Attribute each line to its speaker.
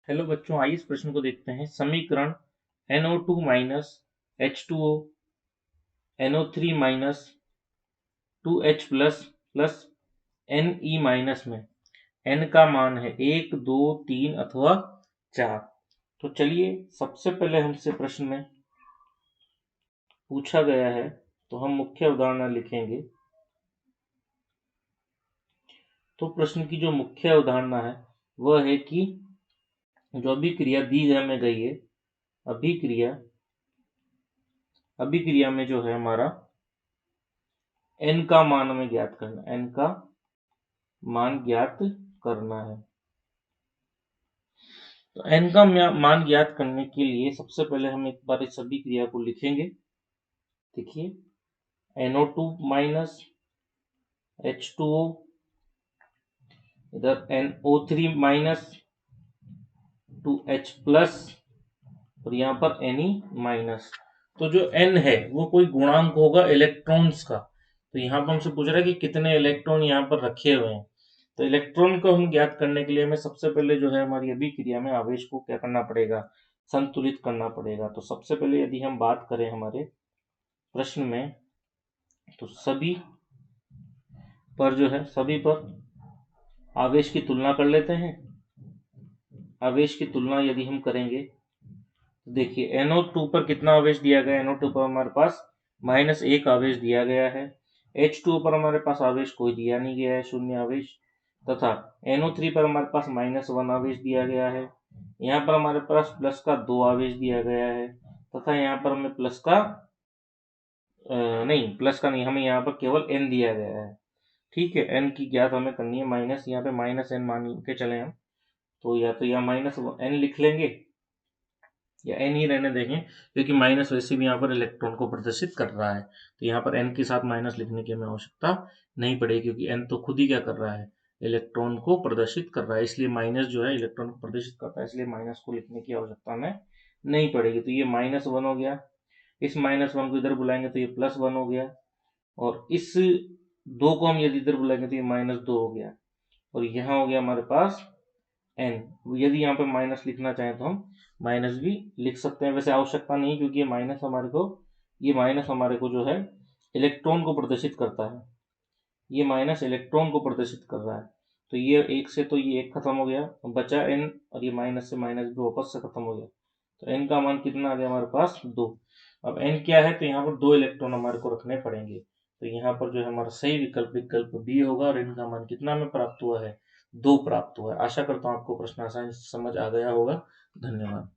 Speaker 1: Hello बच्चों, आइए इस प्रश्न को देखते हैं। समीकरण NO2 minus H2O NO3 minus 2H plus plus Ne minus में n का मान है 1, 2, 3 अथवा 4। तो चलिए सबसे पहले हमसे प्रश्न में पूछा गया है तो हम मुख्य उदाहरण लिखेंगे। तो प्रश्न की जो मुख्य अवधारणा है वह है कि जो अभिक्रिया दी हमें गई है, अभिक्रिया में जो है हमारा n का मान हमें ज्ञात करना है, n का मान ज्ञात करना है। तो n का मान ज्ञात करने के लिए सबसे पहले हम एक बार इस अभिक्रिया को लिखेंगे। देखिए NO2 माइनस H2O, इधर NO3 माइनस 2H प्लस और यहाँ पर Ne माइनस। तो जो n है वो कोई गुणांक होगा इलेक्ट्रॉन्स का। तो यहाँ पर हमसे पूछ रहा है कि कितने इलेक्ट्रॉन यहाँ पर रखे हुए हैं। तो इलेक्ट्रॉन को हम ज्ञात करने के लिए हमें सबसे पहले जो है हमारी अभिक्रिया में आवेश को क्या करना पड़ेगा, संतुलित करना पड़ेगा। तो सबसे पहले यदि हम बात करें हमारे प्रश्न में, तो सभी पर आवेश की तुलना कर लेते हैं। आवेश की तुलना यदि हम करेंगे तो देखिए NO2 पर कितना आवेश दिया गया है। NO2 पर हमारे पास -1 आवेश दिया गया है। H2O पर हमारे पास आवेश कोई दिया नहीं गया है, शून्य आवेश। तथा NO3 पर हमारे पास -1 आवेश दिया गया है। यहाँ पर हमारे पास प्लस का 2 आवेश दिया गया है तथा यहाँ पर हमें प्लस का नहीं, हमें यहाँ पर केवल n दिया गया है। ठीक है, n की ज्ञात हमें करनी है। माइनस यहाँ पे -n मान के चले हम, तो या तो यहाँ -n लिख लेंगे या n ही रहने देंगे, क्योंकि माइनस वैसे भी यहाँ पर इलेक्ट्रॉन को प्रदर्शित कर रहा है। तो यहाँ पर n के साथ माइनस लिखने की हमें आवश्यकता नहीं पड़ेगी, क्योंकि n तो खुद ही क्या कर रहा है, इलेक्ट्रॉन को प्रदर्शित कर रहा है। इसलिए माइनस जो है इलेक्ट्रॉन को प्रदर्शित करता है, इसलिए माइनस को लिखने की आवश्यकता हमें नहीं पड़ेगी। तो ये -1 हो गया। इस -1 को इधर बुलाएंगे तो ये +1 हो गया, और इस 2 को हम यदि इधर बुलाएंगे तो ये -2 हो गया, और यहाँ हो गया हमारे पास n। यदि यहाँ पे माइनस लिखना चाहें तो हम माइनस भी लिख सकते हैं, वैसे आवश्यकता नहीं, क्योंकि ये माइनस हमारे को जो है इलेक्ट्रॉन को प्रदर्शित करता है। ये माइनस इलेक्ट्रॉन को प्रदर्शित कर रहा है। तो ये 1 से तो ये 1 खत्म हो गया, बचा n, और ये माइनस से माइनस भी वापस से खत्म हो गया। तो n का मान कितना आ गया हमारे पास, 2। अब n क्या है, तो यहाँ पर 2 इलेक्ट्रॉन हमारे को रखने पड़ेंगे। तो यहाँ पर जो है हमारा सही विकल्प बी होगा, और n का मान कितना हमें प्राप्त हुआ है, 2 प्राप्त हुआ है। आशा करता हूँ आपको प्रश्न आसानी से समझ आ गया होगा। धन्यवाद।